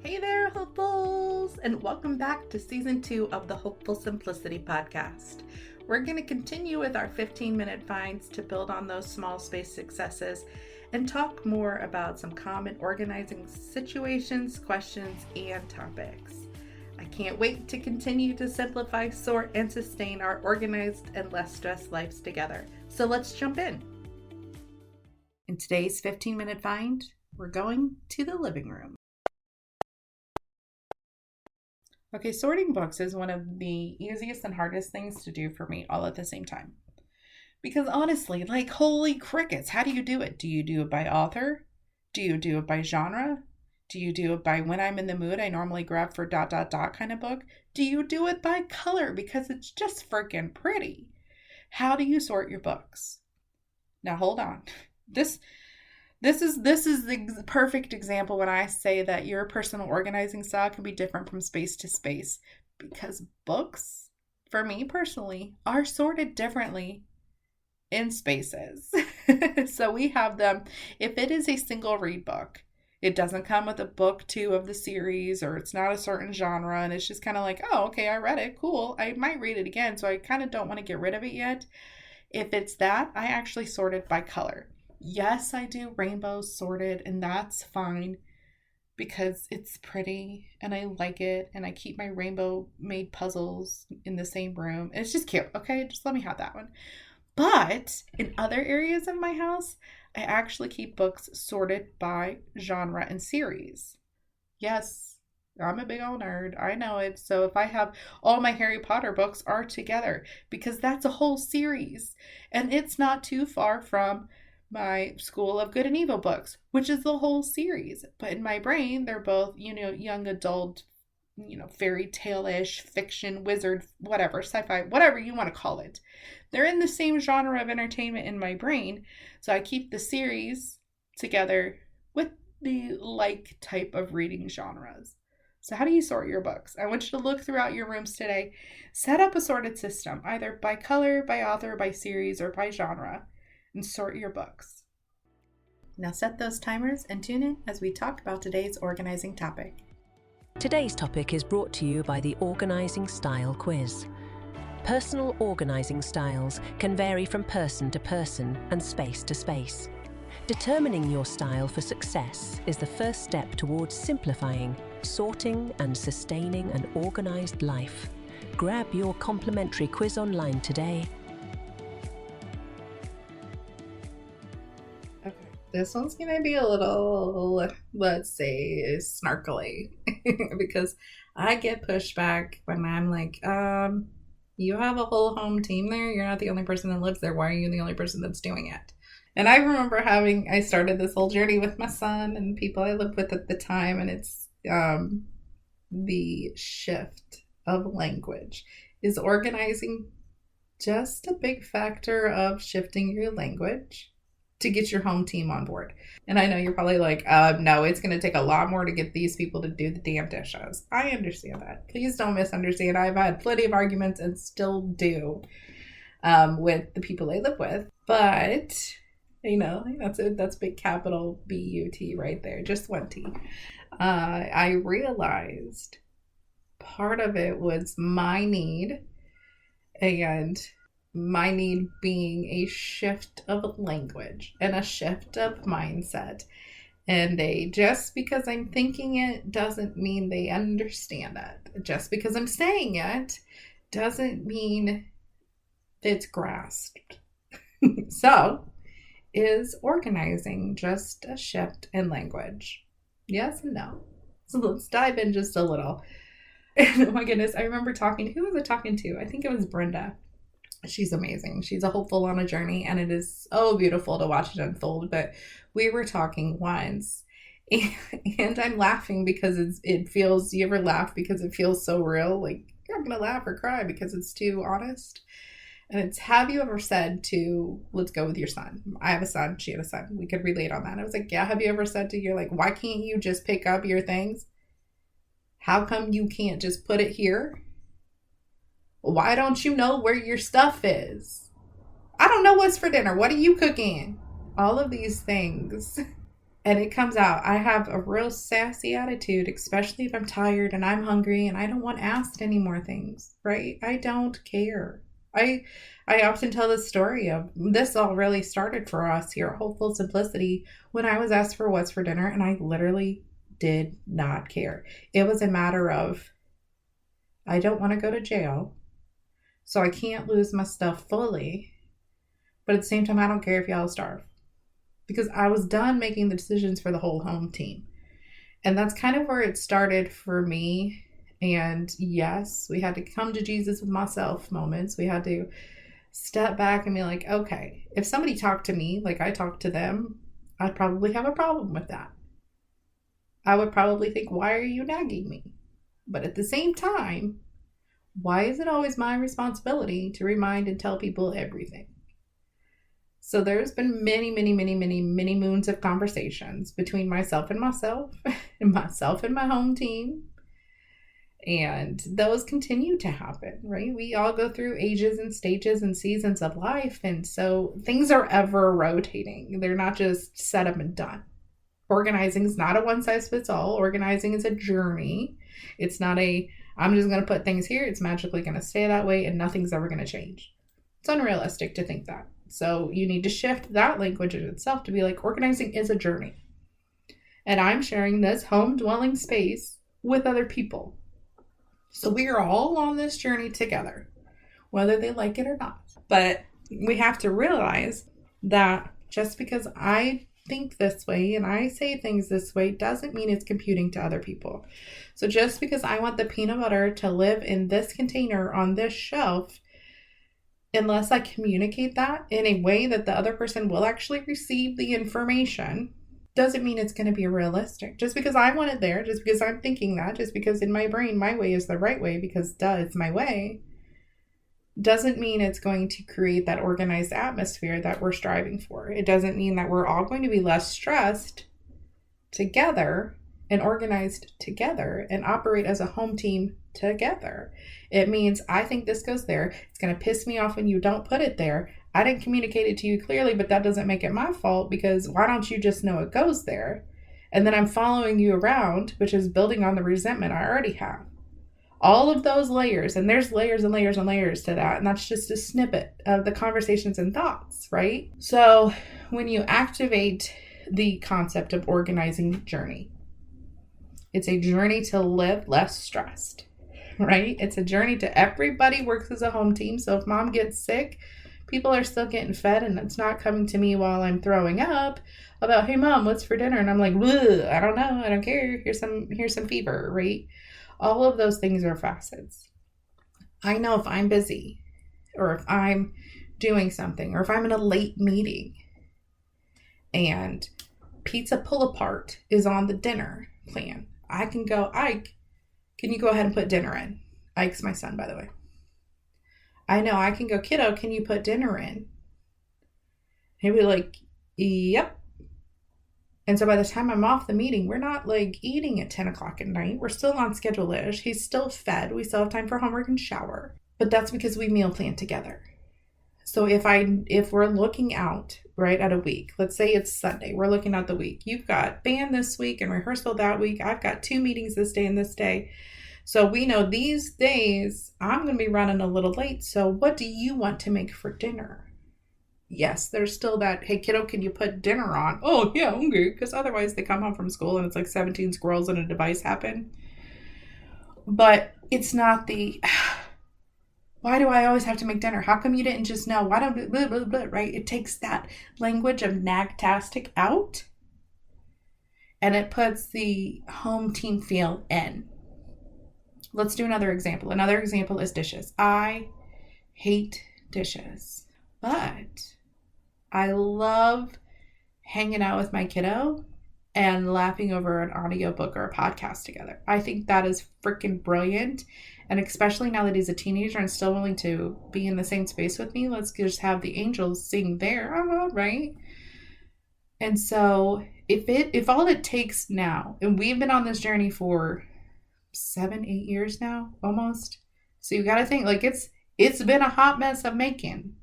Hey there, hopefuls, and welcome back to season 2 of the Hopeful Simplicity podcast. We're going to continue with our 15-minute finds to build on those small space successes and talk more about some common organizing situations, questions, and topics. I can't wait to continue to simplify, sort, and sustain our organized and less stressed lives together. So let's jump in. In today's 15-minute find, we're going to the living room. Okay, sorting books is one of the easiest and hardest things to do for me all at the same time. Because honestly, holy crickets, how do you do it? Do you do it by author? Do you do it by genre? Do you do it by when I'm in the mood I normally grab for ... kind of book? Do you do it by color because it's just freaking pretty? How do you sort your books? Now hold on. This is the perfect example when I say that your personal organizing style can be different from space to space, because books, for me personally, are sorted differently in spaces. So we have them, if it is a single read book, it doesn't come with a book 2 of the series, or it's not a certain genre, and it's just kind of like, oh, okay, I read it, cool, I might read it again, so I kind of don't want to get rid of it yet. If it's that, I actually sort it by color. Yes, I do rainbows sorted, and that's fine because it's pretty and I like it, and I keep my rainbow made puzzles in the same room. It's just cute, okay? Just let me have that one. But in other areas of my house, I actually keep books sorted by genre and series. Yes, I'm a big old nerd. I know it. So if I have all my Harry Potter books are together, because that's a whole series, and it's not too far from my School of Good and Evil books, which is the whole series. But in my brain, they're both, young adult, fairy tale-ish, fiction, wizard, whatever, sci-fi, whatever you want to call it. They're in the same genre of entertainment in my brain. So I keep the series together with the like type of reading genres. So how do you sort your books? I want you to look throughout your rooms today. Set up a sorted system, either by color, by author, by series, or by genre, and sort your books. Now set those timers and tune in as we talk about today's organizing topic. Today's topic is brought to you by the Organizing Style Quiz. Personal organizing styles can vary from person to person and space to space. Determining your style for success is the first step towards simplifying, sorting, and sustaining an organized life. Grab your complimentary quiz online today. This one's going to be a little, let's say, snarkly because I get pushback when I'm like, you have a whole home team there. You're not the only person that lives there. Why are you the only person that's doing it? And I remember I started this whole journey with my son and people I lived with at the time. And it's the shift of language. Is organizing just a big factor of shifting your language to get your home team on board? And I know you're probably like, no, it's going to take a lot more to get these people to do the damn dishes. I understand that. Please don't misunderstand. I've had plenty of arguments and still do with the people I live with. But, that's big capital B-U-T right there. Just one T. I realized part of it was my need, and my need being a shift of language and a shift of mindset. And just because I'm thinking it doesn't mean they understand it. Just because I'm saying it doesn't mean it's grasped. So, is organizing just a shift in language? Yes and no. So let's dive in just a little. Oh my goodness, I remember who was I talking to? I think it was Brenda. She's amazing. She's a hopeful on a journey, and it is so beautiful to watch it unfold. But we were talking once, and I'm laughing because it feels, you ever laugh because it feels so real? Like, you're not going to laugh or cry because it's too honest. And it's, have you ever said to, let's go with your son. I have a son. She had a son. We could relate on that. I was like, yeah, have you ever said to your, why can't you just pick up your things? How come you can't just put it here? Why don't you know where your stuff is? I don't know what's for dinner. What are you cooking? All of these things And it comes out. I have a real sassy attitude, especially if I'm tired and I'm hungry and I don't want asked any more things, right? I don't care. I I often tell this story of this all really started for us here at Hopeful Simplicity when I was asked for what's for dinner and I literally did not care. It was a matter of I don't want to go to jail, so I can't lose my stuff fully, but at the same time I don't care if y'all starve because I was done making the decisions for the whole home team. And that's kind of where it started for me. And yes, we had to come to Jesus with myself moments. We had to step back and be like, okay, if somebody talked to me like I talked to them, I'd probably have a problem with that. I would probably think, why are you nagging me? But at the same time, why is it always my responsibility to remind and tell people everything? So there's been many moons of conversations between myself and myself and my home team. And those continue to happen, right? We all go through ages and stages and seasons of life. And so things are ever rotating. They're not just set up and done. Organizing is not a one size fits all. Organizing is a journey. It's not I'm just going to put things here. It's magically going to stay that way and nothing's ever going to change. It's unrealistic to think that. So you need to shift that language in itself to be like, organizing is a journey. And I'm sharing this home dwelling space with other people. So we are all on this journey together, whether they like it or not. But we have to realize that just because I think this way and I say things this way doesn't mean it's computing to other people. So just because I want the peanut butter to live in this container on this shelf, unless I communicate that in a way that the other person will actually receive the information, doesn't mean it's going to be realistic. Just because I want it there, just because I'm thinking that, just because in my brain my way is the right way because duh, it's my way, doesn't mean it's going to create that organized atmosphere that we're striving for. It doesn't mean that we're all going to be less stressed together and organized together and operate as a home team together. It means I think this goes there. It's going to piss me off when you don't put it there. I didn't communicate it to you clearly, but that doesn't make it my fault because why don't you just know it goes there? And then I'm following you around, which is building on the resentment I already have. All of those layers, and there's layers and layers and layers to that, and that's just a snippet of the conversations and thoughts, right? So when you activate the concept of organizing journey, it's a journey to live less stressed, right? It's a journey to everybody works as a home team. So if mom gets sick, people are still getting fed and it's not coming to me while I'm throwing up about, hey mom, what's for dinner? And I'm like, I don't know. I don't care. Here's some fever, right? All of those things are facets. I know if I'm busy or if I'm doing something or if I'm in a late meeting and pizza pull apart is on the dinner plan, I can go, Ike, can you go ahead and put dinner in? Ike's my son, by the way. I know I can go, kiddo, can you put dinner in? He'll be like, yep. And so by the time I'm off the meeting, we're not like eating at 10 o'clock at night. We're still on schedule-ish. He's still fed. We still have time for homework and shower. But that's because we meal plan together. So if we're looking out, right, at a week, let's say it's Sunday, we're looking at the week. You've got band this week and rehearsal that week. I've got 2 meetings this day and this day. So we know these days I'm going to be running a little late. So what do you want to make for dinner? Yes, there's still that, hey, kiddo, can you put dinner on? Oh, yeah, okay. Because otherwise they come home from school and it's like 17 squirrels and a device happen. But it's not the, why do I always have to make dinner? How come you didn't just know? Why don't, blah, blah, blah, right? It takes that language of nagtastic out and it puts the home team feel in. Let's do another example. Another example is dishes. I hate dishes, but I love hanging out with my kiddo and laughing over an audiobook or a podcast together. I think that is freaking brilliant. And especially now that he's a teenager and still willing to be in the same space with me, let's just have the angels sing there, right? And so if all it takes now, and we've been on this journey for 7-8 years now, almost. So you got to think like it's been a hot mess of making.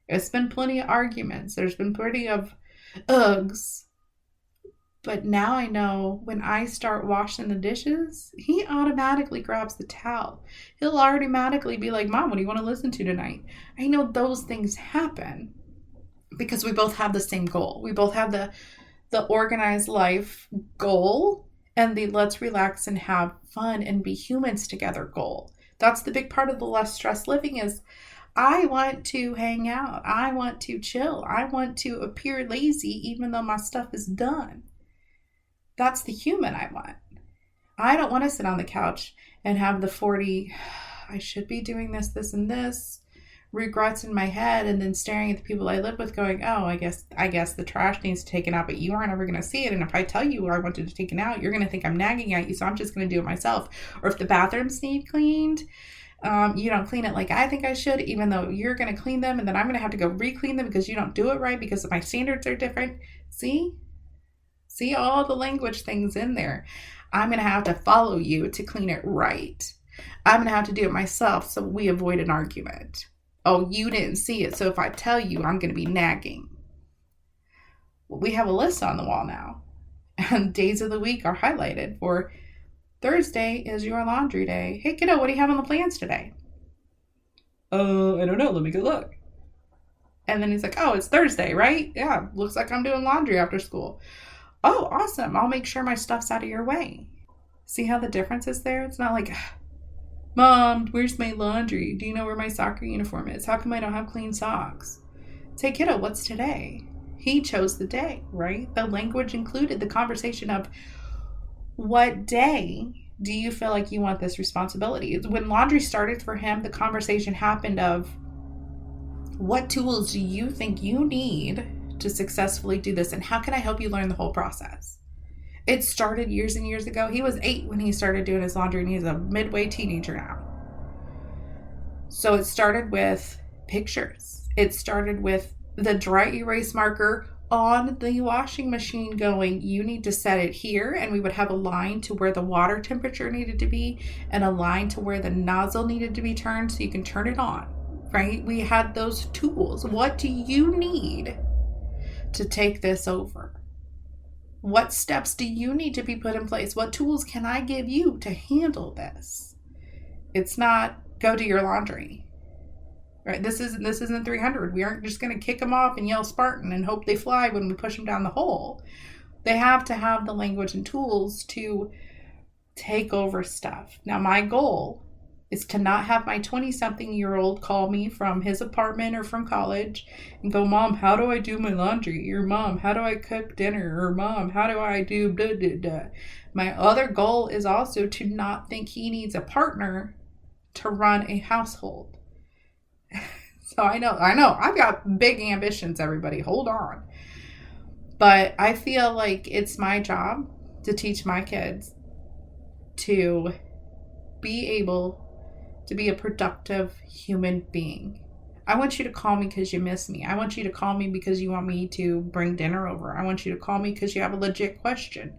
It's been plenty of arguments. There's been plenty of ughs. But now I know when I start washing the dishes, he automatically grabs the towel. He'll automatically be like, Mom, what do you want to listen to tonight? I know those things happen because we both have the same goal. We both have the organized life goal and the let's relax and have fun and be humans together goal. That's the big part of the less stress living is I want to hang out. I want to chill. I want to appear lazy even though my stuff is done. That's the human I want. I don't want to sit on the couch and have the 40, I should be doing this, this, and this, regrets in my head, and then staring at the people I live with going, oh, I guess the trash needs taken out, but you aren't ever going to see it. And if I tell you I wanted to take it out, you're going to think I'm nagging at you, so I'm just going to do it myself. Or if the bathrooms need cleaned, you don't clean it like I think I should, even though you're going to clean them, and then I'm going to have to go re-clean them because you don't do it right because my standards are different. See all the language things in there. I'm going to have to follow you to clean it right. I'm going to have to do it myself so we avoid an argument. Oh, you didn't see it, so if I tell you, I'm going to be nagging. Well, we have a list on the wall now, and days of the week are highlighted for Thursday is your laundry day. Hey, kiddo, what do you have on the plans today? I don't know. Let me go look. And then he's like, oh, it's Thursday, right? Yeah, looks like I'm doing laundry after school. Oh, awesome. I'll make sure my stuff's out of your way. See how the difference is there? It's not like, Mom, where's my laundry? Do you know where my soccer uniform is? How come I don't have clean socks? Say, kiddo, what's today? He chose the day, right? The language included the conversation of what day do you feel like you want this responsibility? When laundry started for him, the conversation happened of what tools do you think you need to successfully do this, and how can I help you learn the whole process? It started years and years ago. He was 8 when he started doing his laundry, and he's a midway teenager now. So it started with pictures. It started with the dry erase marker on the washing machine going, you need to set it here, and we would have a line to where the water temperature needed to be and a line to where the nozzle needed to be turned so you can turn it on, right? We had those tools. What do you need to take this over? What steps do you need to be put in place? What tools can I give you to handle this? It's not go do your laundry, right? This isn't 300. We aren't just going to kick them off and yell Spartan and hope they fly when we push them down the hole. They have to have the language and tools to take over stuff. Now, my goal is to not have my 20-something-year-old call me from his apartment or from college and go, Mom, how do I do my laundry? Or Mom, how do I cook dinner? Or Mom, how do I do blah, blah, blah. My other goal is also to not think he needs a partner to run a household. So I know, I've got big ambitions, everybody. Hold on. But I feel like it's my job to teach my kids to be able to be a productive human being. I want you to call me because you miss me. I want you to call me because you want me to bring dinner over. I want you to call me because you have a legit question.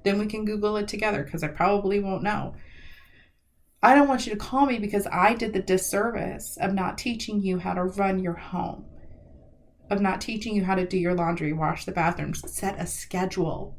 Then we can Google it together because I probably won't know. I don't want you to call me because I did the disservice of not teaching you how to run your home, of not teaching you how to do your laundry, wash the bathrooms, set a schedule,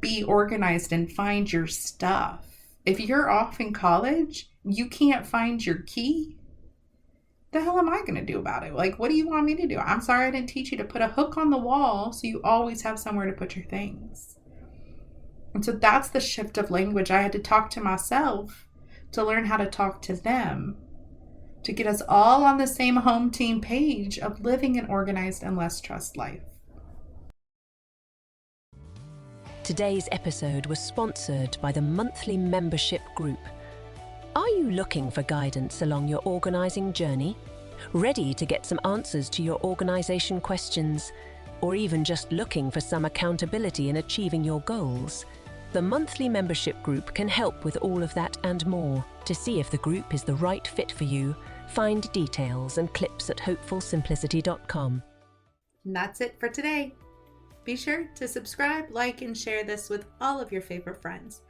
be organized, and find your stuff. If you're off in college, you can't find your key, the hell am I going to do about it? Like, what do you want me to do? I'm sorry I didn't teach you to put a hook on the wall so you always have somewhere to put your things. And so that's the shift of language. I had to talk to myself to learn how to talk to them, to get us all on the same home team page of living an organized and less stressed life. Today's episode was sponsored by the monthly membership group. Are you looking for guidance along your organising journey? Ready to get some answers to your organisation questions? Or even just looking for some accountability in achieving your goals? The monthly membership group can help with all of that and more. To see if the group is the right fit for you, find details and clips at hopefulsimplicity.com. And that's it for today. Be sure to subscribe, like, and share this with all of your favorite friends.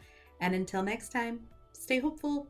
And until next time, stay hopeful.